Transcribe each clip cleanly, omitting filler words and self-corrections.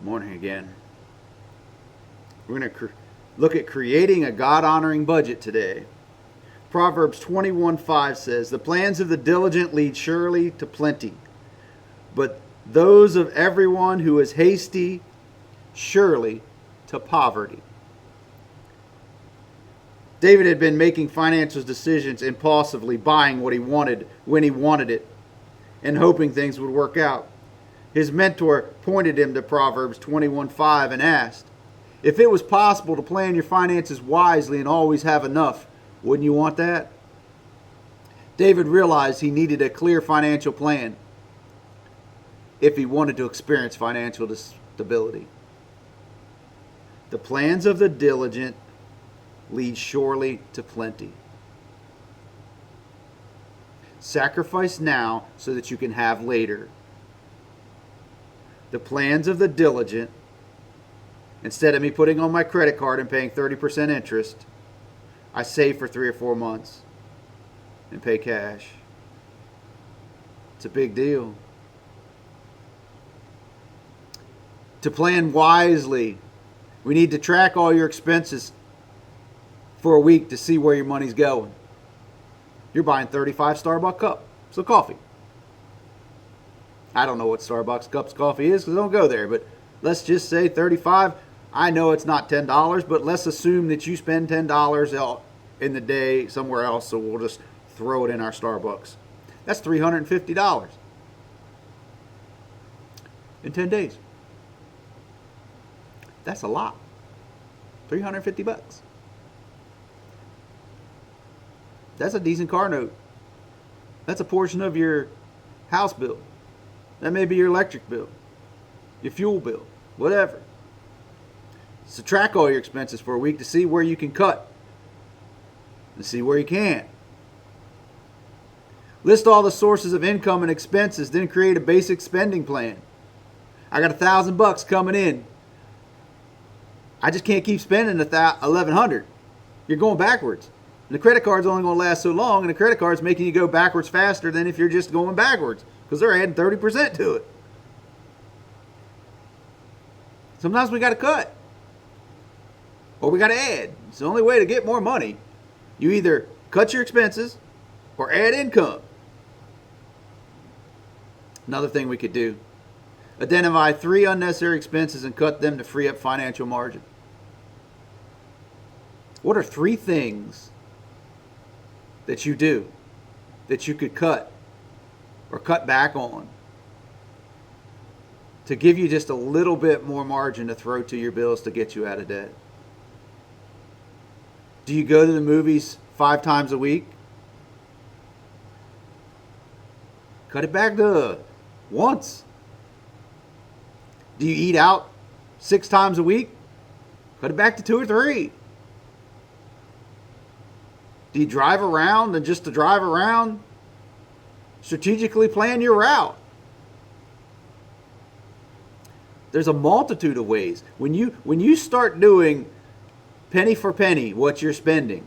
Morning again. We're going to look at creating a God-honoring budget today. Proverbs 21:5 says, "The plans of the diligent lead surely to plenty, but those of everyone who is hasty surely to poverty." David had been making financial decisions impulsively, buying what he wanted when he wanted it, and hoping things would work out. His mentor pointed him to Proverbs 21:5 and asked, "If it was possible to plan your finances wisely and always have enough, wouldn't you want that?" David realized he needed a clear financial plan if he wanted to experience financial stability. The plans of the diligent lead surely to plenty. Sacrifice now so that you can have later. The plans of the diligent, instead of me putting on my credit card and paying 30% interest, I save for 3 or 4 months and pay cash. It's a big deal. To plan wisely, we need to track all your expenses for a week to see where your money's going. You're buying 35 Starbucks cups of coffee. I don't know what Starbucks cups of coffee is because I don't go there, but let's just say 35. I know it's not $10, but let's assume that you spend $10 in the day somewhere else, so we'll just throw it in our Starbucks. That's $350 in 10 days. That's a lot. $350. That's a decent car note. That's a portion of your house bill. That may be your electric bill, your fuel bill, whatever. So track all your expenses for a week to see where you can cut and see where you can't. List all the sources of income and expenses, then create a basic spending plan. I got $1,000 coming in. I just can't keep spending $1,100. You're going backwards. And the credit card's only going to last so long, and the credit card's making you go backwards faster than if you're just going backwards because they're adding 30% to it. Sometimes we got to cut or we got to add. It's the only way to get more money. You either cut your expenses or add income. Another thing we could do, identify 3 unnecessary expenses and cut them to free up financial margin. What are 3 things that you do that you could cut or cut back on to give you just a little bit more margin to throw to your bills to get you out of debt? Do you go to the movies 5 times a week? Cut it back to once. Do you eat out 6 times a week? Cut it back to 2 or 3. Do you drive around and just to drive around? Strategically plan your route. There's a multitude of ways. When you start doing penny for penny what you're spending,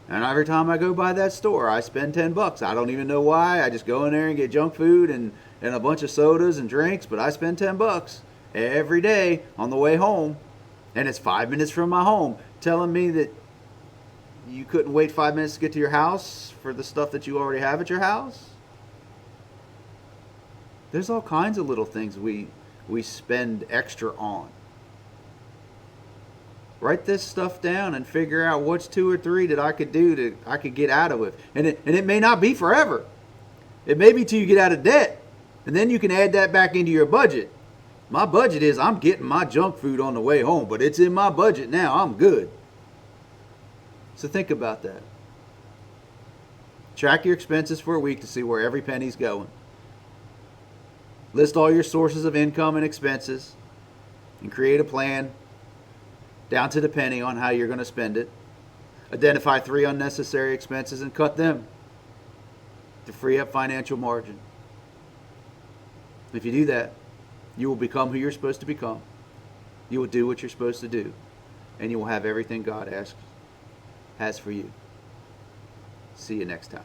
and every time I go by that store, I spend $10. I don't even know why. I just go in there and get junk food and a bunch of sodas and drinks, but I spend $10 every day on the way home, and it's 5 minutes from my home. Telling me that you couldn't wait 5 minutes to get to your house for the stuff that you already have at your house? There's all kinds of little things we spend extra on. Write this stuff down and figure out what's 2 or 3 that I could do I could get out of it. And it may not be forever. It may be till you get out of debt. And then you can add that back into your budget. My budget is I'm getting my junk food on the way home, but it's in my budget now. I'm good. So think about that. Track your expenses for a week to see where every penny's going. List all your sources of income and expenses and create a plan down to the penny on how you're going to spend it. Identify 3 unnecessary expenses and cut them to free up financial margin. If you do that, you will become who you're supposed to become. You will do what you're supposed to do. And you will have everything God has for you. See you next time.